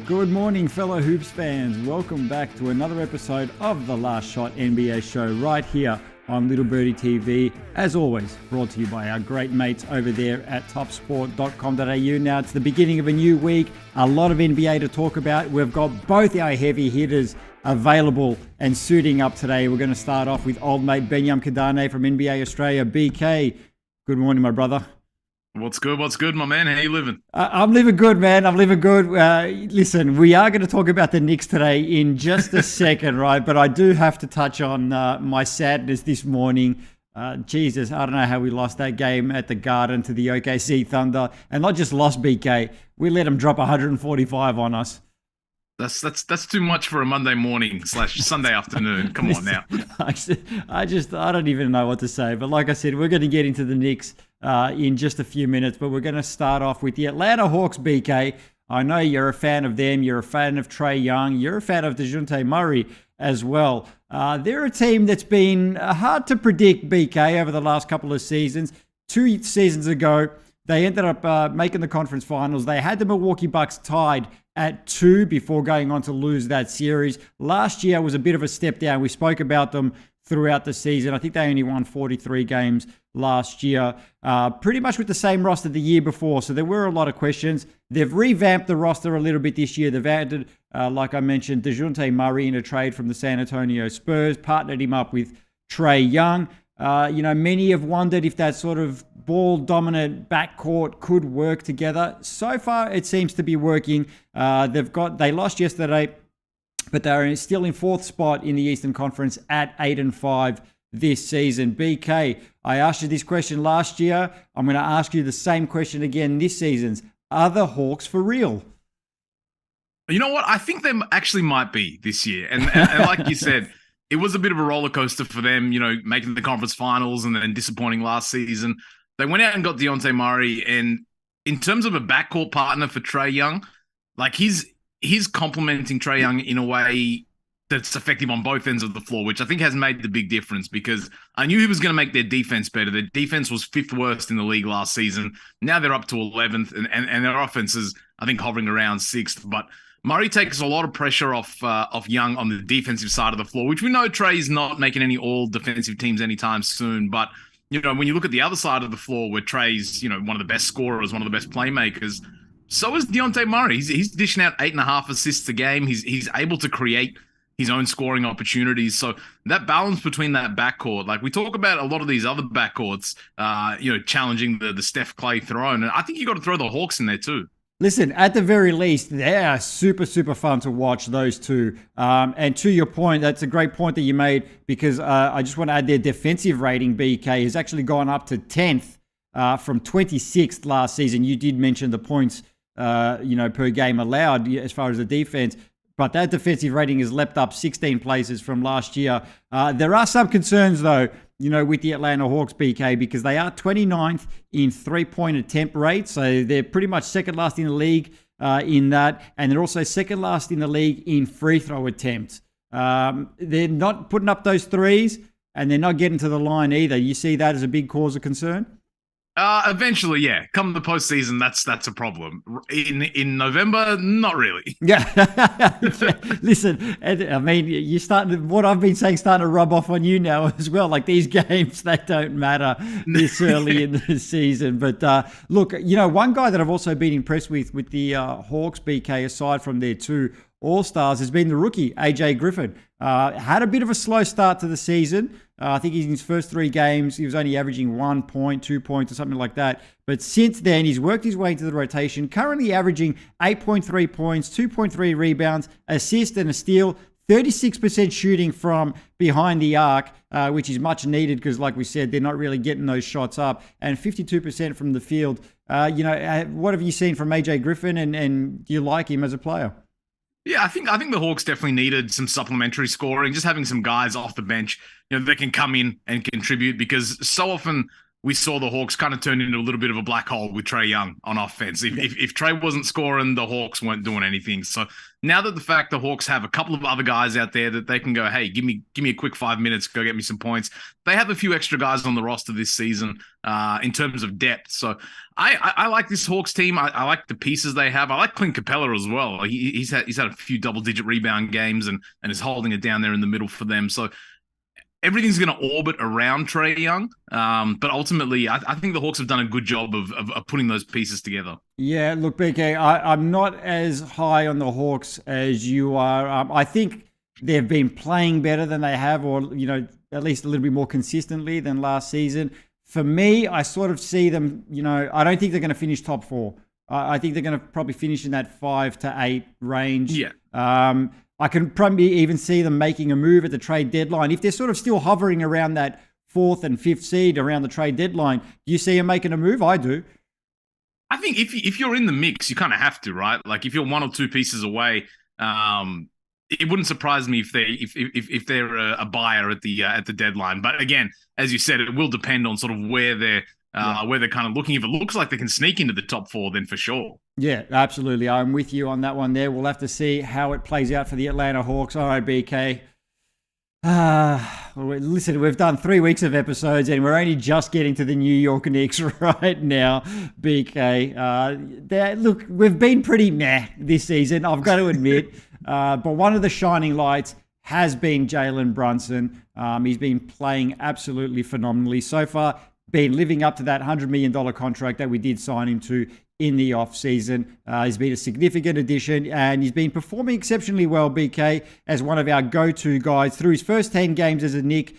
Good morning, fellow Hoops fans. Welcome back to another episode of the Last Shot NBA show right here on Little Birdie TV. As always, brought to you by our great mates over there at topsport.com.au. Now, it's the beginning of a new week. A lot of NBA to talk about. We've got both our heavy hitters available and suiting up today. We're going to start off with old mate Benyam Kidane from NBA Australia. BK, good morning, my brother. What's good, my man? How you living? I'm living good, man. I'm living good. Listen, we are going to talk about the Knicks today in just a second, right? But I do have to touch on my sadness this morning. Jesus, I don't know how we lost that game at the Garden to the OKC Thunder. And not just lost, BK. We let them drop 145 on us. That's too much for a Monday morning / Sunday afternoon. Come on now. I don't even know what to say. But like I said, we're going to get into the Knicks in just a few minutes. But we're going to start off with the Atlanta Hawks, BK. I know you're a fan of them. You're a fan of Trae Young. You're a fan of DeJounte Murray as well. They're a team that's been hard to predict, BK, over the last couple of seasons. 2 seasons ago, they ended up making the conference finals. They had the Milwaukee Bucks tied at 2 before going on to lose that series. Last year was a bit of a step down. We spoke about them throughout the season. I think they only won 43 games last year, pretty much with the same roster the year before. So there were a lot of questions. They've revamped the roster a little bit this year. They've added, like I mentioned, DeJounte Murray in a trade from the San Antonio Spurs, partnered him up with Trae Young. Many have wondered if that sort of ball-dominant backcourt could work together. So far, it seems to be working. They lost yesterday, but they're still in 4th spot in the Eastern Conference at 8-5 this season. BK, I asked you this question last year. I'm going to ask you the same question again this season. Are the Hawks for real? You know what? I think they actually might be this year. And like you said, it was a bit of a roller coaster for them, making the conference finals and then disappointing last season. They went out and got DeJounte Murray, and in terms of a backcourt partner for Trae Young, like he's complementing Trae Young in a way that's effective on both ends of the floor, which I think has made the big difference because I knew he was going to make their defense better. Their defense was 5th worst in the league last season. Now they're up to 11th, and their offense is, I think, hovering around 6th. But Murray takes a lot of pressure off Young on the defensive side of the floor, which we know Trae is not making any all-defensive teams anytime soon. But when you look at the other side of the floor where Trae's, one of the best scorers, one of the best playmakers, so is DeJounte Murray. He's dishing out 8.5 assists a game. He's able to create his own scoring opportunities. So that balance between that backcourt, like we talk about a lot of these other backcourts, challenging the Steph Clay throne. And I think you got to throw the Hawks in there too. Listen, at the very least, they are super, super fun to watch, those two. And to your point, that's a great point that you made because I just want to add their defensive rating, BK, has actually gone up to 10th from 26th last season. You did mention the points, per game allowed as far as the defense. But that defensive rating has leapt up 16 places from last year. There are some concerns, though, with the Atlanta Hawks, BK, because they are 29th in three-point attempt rate. So they're pretty much second last in the league in that. And they're also second last in the league in free throw attempts. They're not putting up those threes, and they're not getting to the line either. You see that as a big cause of concern? Eventually, yeah. Come the postseason, that's a problem. In November, not really. Yeah. Listen, I mean, you're starting. What I've been saying starting to rub off on you now as well. Like these games, they don't matter this early in the season. But look, one guy that I've also been impressed with the Hawks, BK, aside from their 2 All-Stars, has been the rookie AJ Griffin. Had a bit of a slow start to the season. I think in his first 3 games, he was only averaging 1 point, 2 points or something like that. But since then, he's worked his way into the rotation, currently averaging 8.3 points, 2.3 rebounds, assist and a steal, 36% shooting from behind the arc, which is much needed because, like we said, they're not really getting those shots up, and 52% from the field. What have you seen from AJ Griffin, and do you like him as a player? Yeah, I think the Hawks definitely needed some supplementary scoring, just having some guys off the bench, that can come in and contribute because so often we saw the Hawks kind of turn into a little bit of a black hole with Trae Young on offense. If Trae wasn't scoring, the Hawks weren't doing anything. So now that the fact the Hawks have a couple of other guys out there that they can go, hey, give me a quick 5 minutes, go get me some points. They have a few extra guys on the roster this season in terms of depth. So I like this Hawks team. I like the pieces they have. I like Clint Capella as well. He's had a few double-digit rebound games and is holding it down there in the middle for them. So everything's going to orbit around Trae Young, but ultimately, I think the Hawks have done a good job of putting those pieces together. Yeah, look, BK, I'm not as high on the Hawks as you are. I think they've been playing better than they have, or at least a little bit more consistently than last season. For me, I sort of see them. I don't think they're going to finish top 4. I think they're going to probably finish in that 5 to 8 range. Yeah. I can probably even see them making a move at the trade deadline. If they're sort of still hovering around that 4th and 5th seed around the trade deadline, do you see them making a move? I do. I think if you're in the mix, you kind of have to, right? Like if you're 1 or 2 pieces away, it wouldn't surprise me if they're a buyer at the deadline. But again, as you said, it will depend on sort of where they're kind of looking. If it looks like they can sneak into the top 4, then for sure. Yeah, absolutely. I'm with you on that one there. We'll have to see how it plays out for the Atlanta Hawks. All right, BK. Listen, we've done 3 weeks of episodes and we're only just getting to the New York Knicks right now, BK. Look, we've been pretty meh this season, I've got to admit. But one of the shining lights has been Jalen Brunson. He's been playing absolutely phenomenally so far. Been living up to that $100 million contract that we did sign him to in the offseason. He's been a significant addition and he's been performing exceptionally well, BK, as one of our go-to guys. Through his first 10 games as a Knick,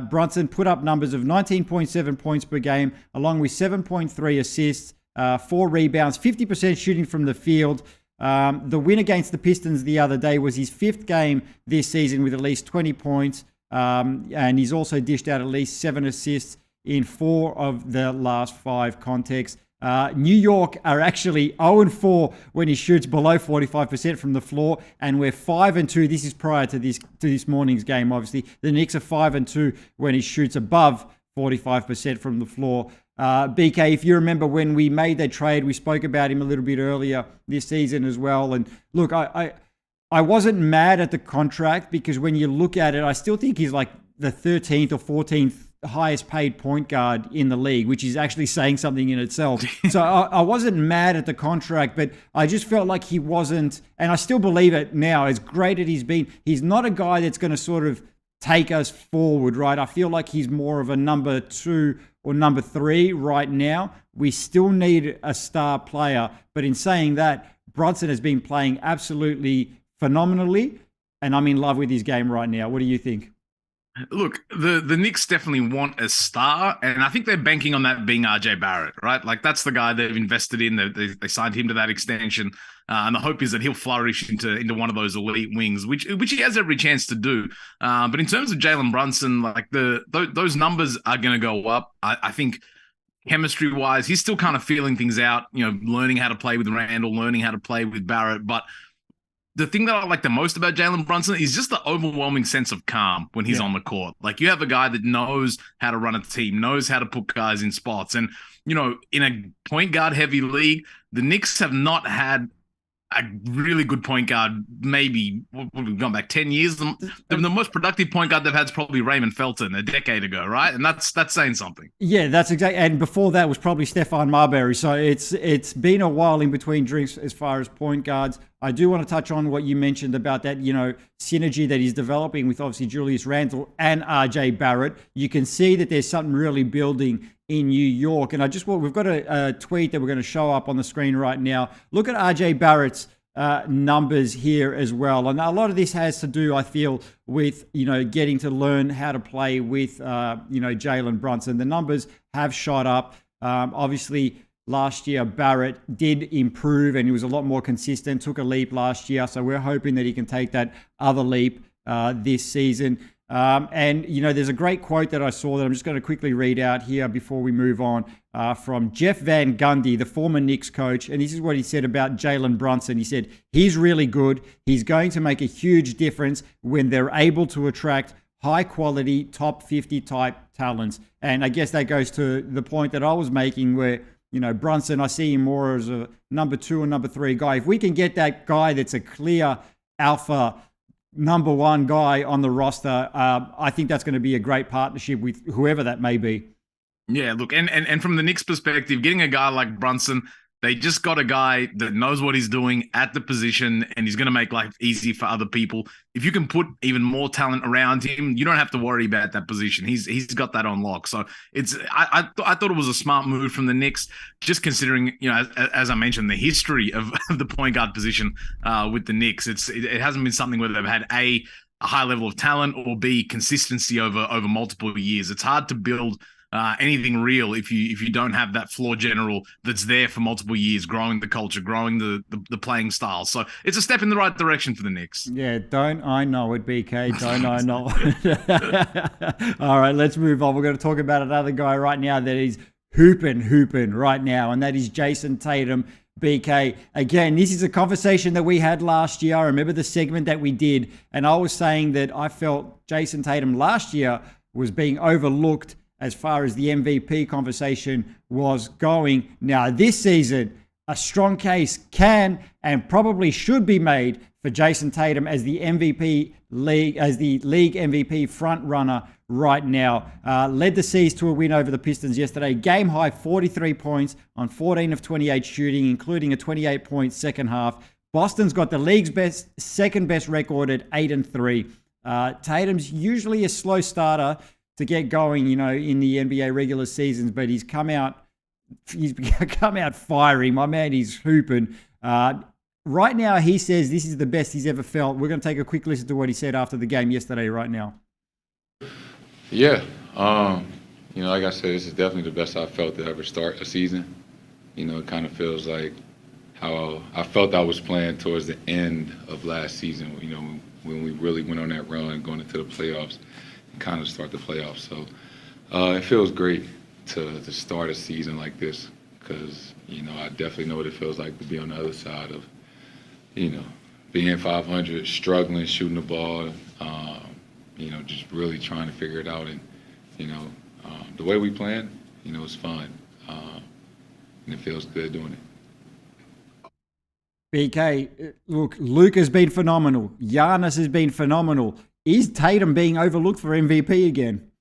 Brunson put up numbers of 19.7 points per game, along with 7.3 assists, 4 rebounds, 50% shooting from the field. The win against the Pistons the other day was his 5th game this season with at least 20 points. And he's also dished out at least 7 assists in 4 of the last 5 contexts. New York are actually 0-4 when he shoots below 45% from the floor, and we're 5-2. This is prior to this morning's game, obviously. The Knicks are 5-2 when he shoots above 45% from the floor. BK, if you remember when we made that trade, we spoke about him a little bit earlier this season as well. And look, I wasn't mad at the contract because when you look at it, I still think he's like the 13th or 14th highest paid point guard in the league, which is actually saying something in itself. So I wasn't mad at the contract, but I just felt like he wasn't, and I still believe it now, as great as he's been, he's not a guy that's going to sort of take us forward, right? I feel like he's more of a number 2 or number 3 right now. We still need a star player, but in saying that, Brunson has been playing absolutely phenomenally, and I'm in love with his game right now. What do you think? Look, the Knicks definitely want a star, and I think they're banking on that being RJ Barrett, right? Like that's the guy they've invested in. They signed him to that extension, and the hope is that he'll flourish into one of those elite wings, which he has every chance to do. But in terms of Jalen Brunson, like those numbers are going to go up. I think chemistry-wise, he's still kind of feeling things out. Learning how to play with Randall, learning how to play with Barrett, but the thing that I like the most about Jalen Brunson is just the overwhelming sense of calm when he's on the court. Like you have a guy that knows how to run a team, knows how to put guys in spots. And, in a point guard heavy league, the Knicks have not had a really good point guard, maybe we've gone back 10 years. The most productive point guard they've had is probably Raymond Felton a decade ago, right? And that's saying something. Yeah, that's exactly. And before that was probably Stephon Marbury. So it's been a while in between drinks as far as point guards. I do want to touch on what you mentioned about that, synergy that he's developing with obviously Julius Randle and RJ Barrett. You can see that there's something really building in New York. And we've got a tweet that we're going to show up on the screen right now. Look at RJ Barrett's numbers here as well. And a lot of this has to do, I feel, with, getting to learn how to play with, Jalen Brunson. The numbers have shot up. Obviously, last year, Barrett did improve and he was a lot more consistent, took a leap last year. So we're hoping that he can take that other leap this season. And there's a great quote that I saw that I'm just going to quickly read out here before we move on from Jeff Van Gundy, the former Knicks coach. And this is what he said about Jalen Brunson. He said, he's really good. He's going to make a huge difference when they're able to attract high quality, top 50 type talents. And I guess that goes to the point that I was making where, Brunson, I see him more as a number 2 or number 3 guy. If we can get that guy that's a clear alpha number 1 guy on the roster, I think that's going to be a great partnership with whoever that may be. Yeah, look, and from the Knicks perspective, getting a guy like Brunson, they just got a guy that knows what he's doing at the position, and he's going to make life easy for other people. If you can put even more talent around him, you don't have to worry about that position. He's got that on lock. So I thought it was a smart move from the Knicks, just considering, as I mentioned, the history of the point guard position with the Knicks. It hasn't been something where they've had a high level of talent or B, consistency over multiple years. It's hard to build anything real if you don't have that floor general that's there for multiple years, growing the culture, growing the playing style. So it's a step in the right direction for the Knicks. Yeah, don't I know it, BK? Don't I know it? All right, let's move on. We're going to talk about another guy right now that is hooping right now, and that is Jayson Tatum. BK, again, this is a conversation that we had last year. I remember the segment that we did, and I was saying that I felt Jayson Tatum last year was being overlooked as far as the MVP conversation was going. Now, this season, a strong case can and probably should be made for Jayson Tatum as the league MVP front runner right now. Led the C's to a win over the Pistons yesterday. Game high 43 points on 14 of 28 shooting, including a 28-point second half. Boston's got the league's second best record at 8-3. Tatum's usually a slow starter to get going, in the NBA regular seasons, but he's come out firing. My man, he's hooping. Right now, he says this is the best he's ever felt. We're going to take a quick listen to what he said after the game yesterday right now. Yeah. Like I said, this is definitely the best I've felt to ever start a season. It kind of feels like how I felt I was playing towards the end of last season, when we really went on that run going into the playoffs. Kind of start the playoffs. So it feels great to start a season like this because, I definitely know what it feels like to be on the other side of, being 500, struggling, shooting the ball, just really trying to figure it out. And, the way we playing, it's fun. And it feels good doing it. BK, look, Luka's been phenomenal. Giannis has been phenomenal. Is Tatum being overlooked for MVP again?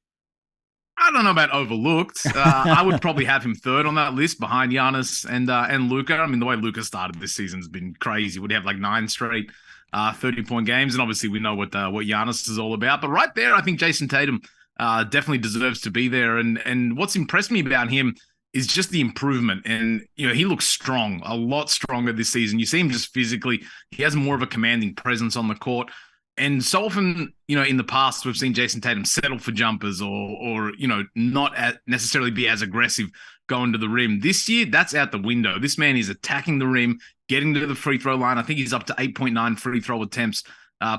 I don't know about overlooked. I would probably have him third on that list behind Giannis and Luka. I mean, the way Luka started this season has been crazy. Would he have like 9 straight 30-point games? And obviously we know what Giannis is all about. But right there, I think Jayson Tatum definitely deserves to be there. And what's impressed me about him is just the improvement. And, he looks strong, a lot stronger this season. You see him just physically. He has more of a commanding presence on the court. And so often, in the past, we've seen Jayson Tatum settle for jumpers or not necessarily be as aggressive going to the rim. This year, that's out the window. This man is attacking the rim, getting to the free throw line. I think he's up to 8.9 free throw attempts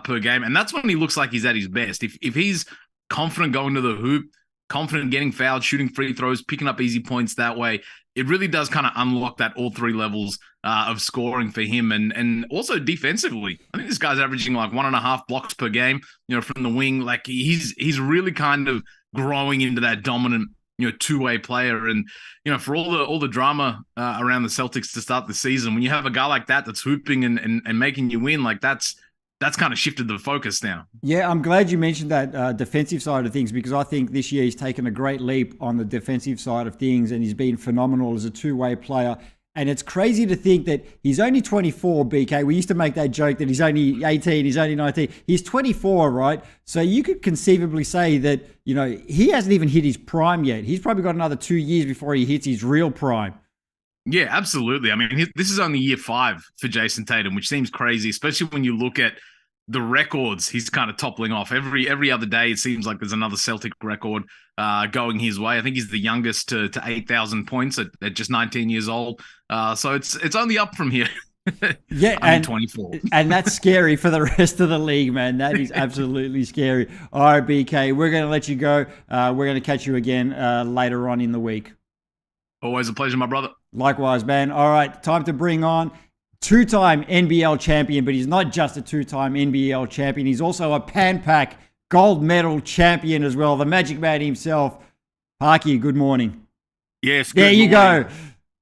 per game. And that's when he looks like he's at his best. If he's confident going to the hoop, confident getting fouled, shooting free throws, picking up easy points that way, it really does kind of unlock that all 3 levels of scoring for him. And also defensively, I think this guy's averaging like 1.5 blocks per game, from the wing. Like he's really kind of growing into that dominant, two-way player. And, for all the drama around the Celtics to start the season, when you have a guy like that that's hooping and making you win, like that's kind of shifted the focus now. Yeah, I'm glad you mentioned that defensive side of things because I think this year he's taken a great leap on the defensive side of things and he's been phenomenal as a two-way player. And it's crazy to think that he's only 24, BK. We used to make that joke that he's only 18, he's only 19. He's 24, right? So you could conceivably say that, he hasn't even hit his prime yet. He's probably got another 2 years before he hits his real prime. Yeah, absolutely. I mean, this is only year 5 for Jayson Tatum, which seems crazy, especially when you look at the records he's kind of toppling off. Every other day, it seems like there's another Celtic record going his way. I think he's the youngest to 8,000 points at just 19 years old. So it's only up from here. Yeah, and 24. And that's scary for the rest of the league, man. That is absolutely scary. All right, BK, we're going to let you go. We're going to catch you again later on in the week. Always a pleasure, my brother. Likewise, man. All right, time to bring on two-time NBL champion, but he's not just a two-time NBL champion. He's also a Pan Pac gold medal champion as well, the Magic Man himself. Parky, good morning. Yes, there you morning. go.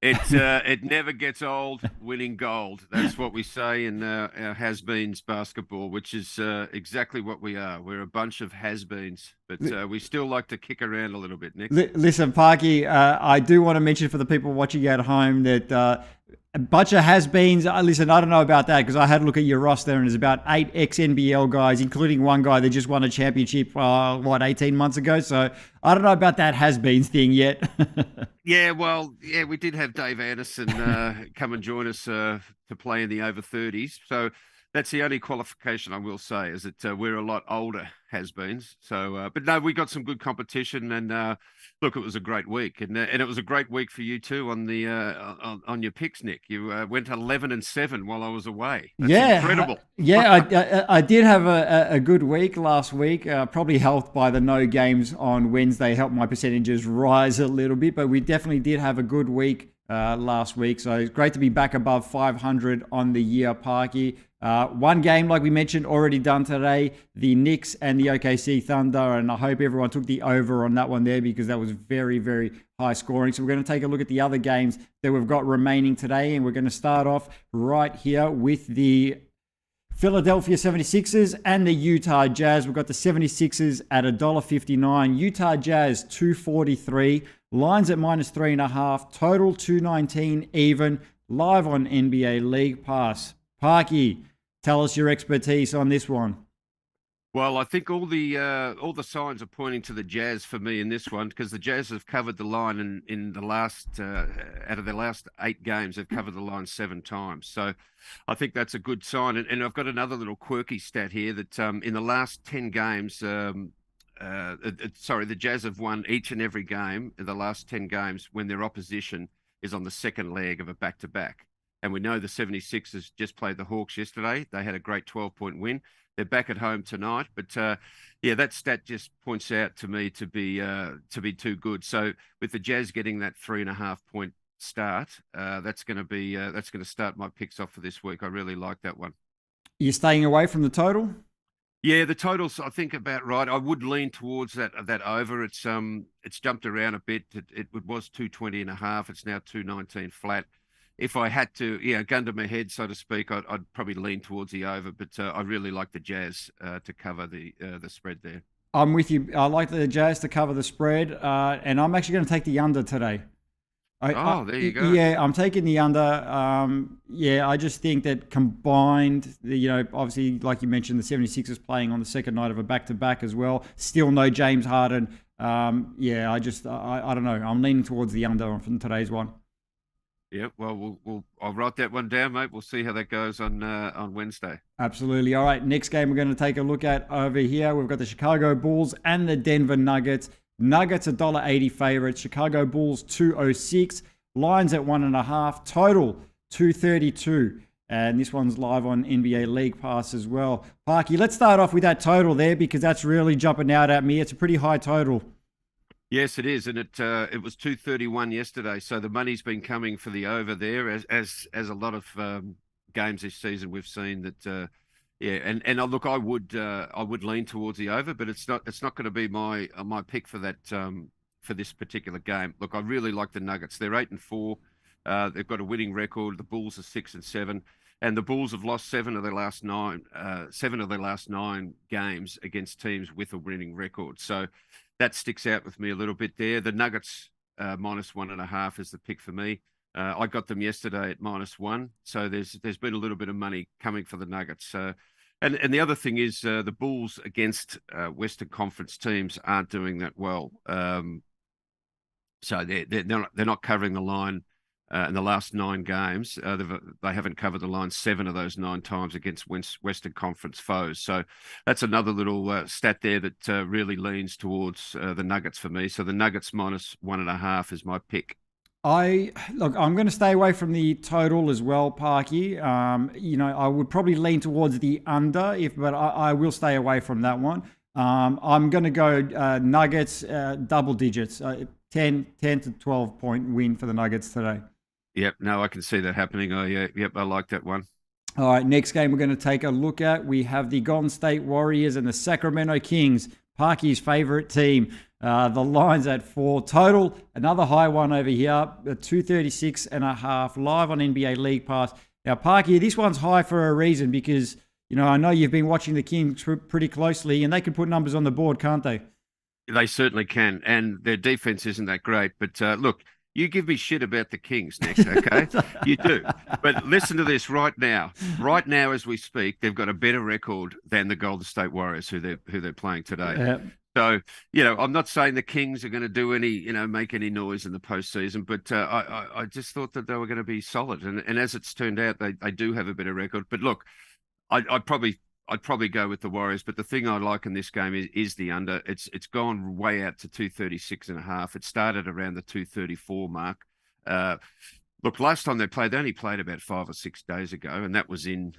It never gets old winning gold. That's what we say in our has-beens basketball, which is exactly what we are. We're a bunch of has-beens, but we still like to kick around a little bit, Nick. Listen, Parky, I do want to mention for the people watching at home that a bunch of has-beens. Listen, I don't know about that because I had a look at your roster and there's about 8 ex-NBL guys, including one guy that just won a championship, 18 months ago. So I don't know about that has-beens thing yet. Yeah, well, we did have Dave Anderson come and join us to play in the over 30s. So that's the only qualification I will say is that we're a lot older has-beens. So, but no, we got some good competition, and look, it was a great week, and it was a great week for you too on the on your picks, Nick. You went 11-7 while I was away. That's incredible. I did have a good week last week. Probably helped by the no games on Wednesday, helped my percentages rise a little bit, but we definitely did have a good week last week. So it's great to be back above 500 on the year, Parky. One game, like we mentioned, already done today, the Knicks and the OKC Thunder, and I hope everyone took the over on that one there because that was very, very high scoring. So we're going to take a look at the other games that we've got remaining today, and we're going to start off right here with the Philadelphia 76ers and the Utah Jazz. We've got the 76ers at $1.59, Utah Jazz 243, lines at -3.5, total 219 even, live on NBA League Pass. Parky, tell us your expertise on this one. Well, I think all the signs are pointing to the Jazz for me in this one because the Jazz have covered the line in the last out of their last 8 games, they've covered the line 7 times. So I think that's a good sign. And I've got another little quirky stat here that in the last 10 games, the Jazz have won each and every game in the last 10 games when their opposition is on the second leg of a back-to-back. And we know the 76ers just played the Hawks yesterday. They had a great 12-point win. They're back at home tonight. But, that stat just points out to me to be too good. So with the Jazz getting that 3.5-point start, that's going to start my picks off for this week. I really like that one. You're staying away from the total? Yeah, the total's I think about right. I would lean towards that over. It's jumped around a bit. It was 220.5. It's now 219 flat. If I had to, gun to my head, so to speak, I'd probably lean towards the over, but I really like the Jazz to cover the spread there. I'm with you. I like the Jazz to cover the spread, and I'm actually going to take the under today. There you go. Yeah, I'm taking the under. I just think that combined, obviously, like you mentioned, the 76ers playing on the second night of a back-to-back as well. Still no James Harden. I don't know. I'm leaning towards the under from today's one. Yeah, well, I'll write that one down, mate. We'll see how that goes on Wednesday. Absolutely. All right, next game we're going to take a look at over here. We've got the Chicago Bulls and the Denver Nuggets. Nuggets $1.80 favorites. Chicago Bulls 206. Lines at 1.5. Total 232. And this one's live on NBA League Pass as well. Parky, let's start off with that total there because that's really jumping out at me. It's a pretty high total. Yes, it is, and it was 231 yesterday. So the money's been coming for the over there, as a lot of games this season we've seen that. Look, I would lean towards the over, but it's not going to be my pick for that for this particular game. Look, I really like the Nuggets. They're 8-4. They've got a winning record. The Bulls are 6-7, and the Bulls have lost 7 of their last 9 games against teams with a winning record. So that sticks out with me a little bit there. The Nuggets -1.5 is the pick for me. I got them yesterday at -1, so there's been a little bit of money coming for the Nuggets. And the other thing is the Bulls against Western Conference teams aren't doing that well. So they're not covering the line in the last 9 games. They haven't covered the line 7 of those 9 times against Western Conference foes. So that's another little stat there that really leans towards the Nuggets for me. So the Nuggets -1.5 is my pick. I'm going to stay away from the total as well, Parky. I would probably lean towards the under, but I will stay away from that one. I'm going to go Nuggets double digits, 10 to 12 point win for the Nuggets today. Yep, no, I can see that happening. I like that one. All right, next game we're going to take a look at. We have the Golden State Warriors and the Sacramento Kings, Parky's favorite team. The line's at 4 total. Another high one over here, 236.5 live on NBA League Pass. Now, Parky, this one's high for a reason because, I know you've been watching the Kings pretty closely and they can put numbers on the board, can't they? They certainly can. And their defense isn't that great. But look, you give me shit about the Kings, Nick, okay? You do. But listen to this right now. Right now, as we speak, they've got a better record than the Golden State Warriors, who they're playing today. Yep. So, I'm not saying the Kings are going to do any, make any noise in the postseason, but I just thought that they were going to be solid. And as it's turned out, they do have a better record. But look, I'd probably go with the Warriors, but the thing I like in this game is the under. It's gone way out to 236.5. It started around the 234 mark. Look, last time they only played about 5 or 6 days ago, and that was in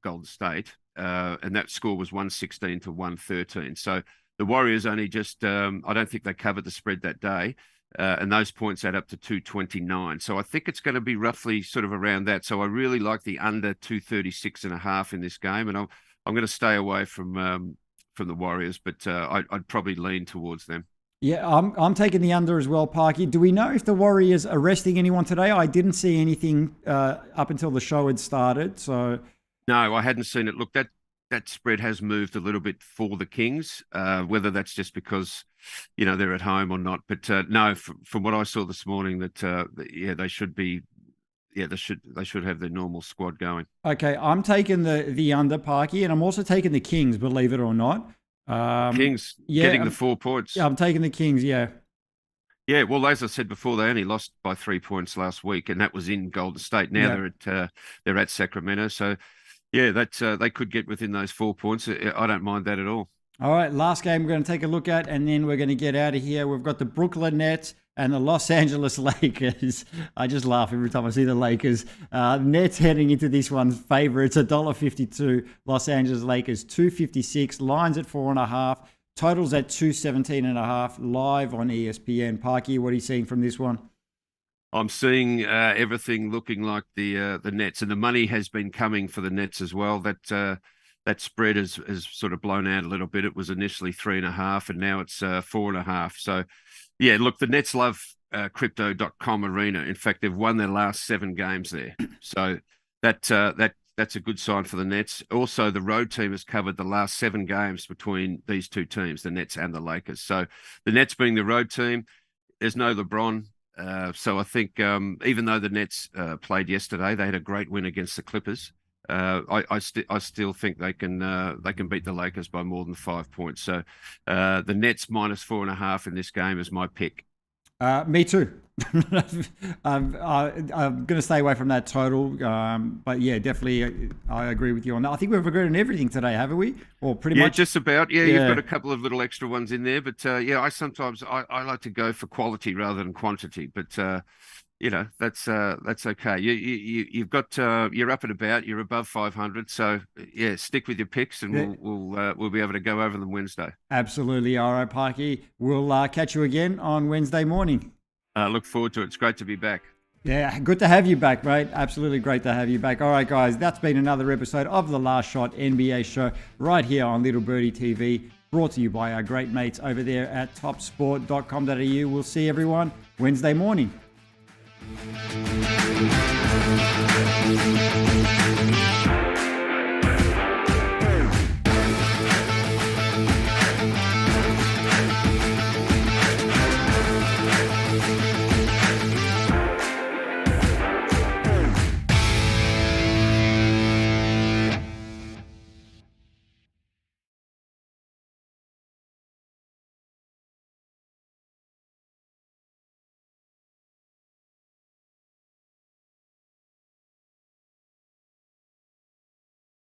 Golden State, and that score was 116 to 113. So the Warriors only just, I don't think they covered the spread that day. And those points add up to 229. So I think it's going to be roughly sort of around that. So I really like the under 236.5 in this game. And I'm going to stay away from the Warriors, but I'd probably lean towards them. Yeah, I'm taking the under as well, Parky. Do we know if the Warriors are resting anyone today? I didn't see anything up until the show had started. So no, I hadn't seen it. Look, that spread has moved a little bit for the Kings, whether that's just because they're at home or not. But no, from what I saw this morning, they should be. Yeah, they should have their normal squad going. Okay, I'm taking the under, Parky, and I'm also taking the Kings, believe it or not. Kings getting the 4 points. Yeah, I'm taking the Kings, yeah. Yeah, well, as I said before, they only lost by 3 points last week, and that was in Golden State. Now they're at Sacramento, so yeah, they could get within those 4 points. I don't mind that at all. All right, last game we're going to take a look at, and then we're going to get out of here. We've got the Brooklyn Nets and the Los Angeles Lakers. I just laugh every time I see the Lakers. Nets heading into this one favorites, $1.52. Los Angeles Lakers, $2.56. Lines at 4.5. Totals at 217.5. Live on ESPN. Parky, what are you seeing from this one? I'm seeing everything looking like the Nets, and the money has been coming for the Nets as well. That spread has sort of blown out a little bit. It was initially 3.5, and now it's 4.5. So, yeah, look, the Nets love Crypto.com Arena. In fact, they've won their last 7 games there. So that's a good sign for the Nets. Also, the road team has covered the last 7 games between these two teams, the Nets and the Lakers. So the Nets being the road team, there's no LeBron. So I think even though the Nets played yesterday, they had a great win against the Clippers. I still think they can beat the Lakers by more than 5 points. So the Nets minus 4.5 in this game is my pick. Me too. I'm going to stay away from that total. But yeah, definitely, I agree with you on that. I think we've agreed on everything today, haven't we? Or pretty much. Yeah, just about. Yeah, you've got a couple of little extra ones in there. But yeah, I like to go for quality rather than quantity. But that's okay. You've got you're up and about. You're above 500. So yeah, stick with your picks, and we'll be able to go over them Wednesday. Absolutely. All right, Parky. We'll catch you again on Wednesday morning. Look forward to it. It's great to be back. Yeah, good to have you back, mate. Absolutely great to have you back. All right, guys, that's been another episode of The Last Shot NBA show right here on Little Birdie TV, brought to you by our great mates over there at topsport.com.au. We'll see everyone Wednesday morning.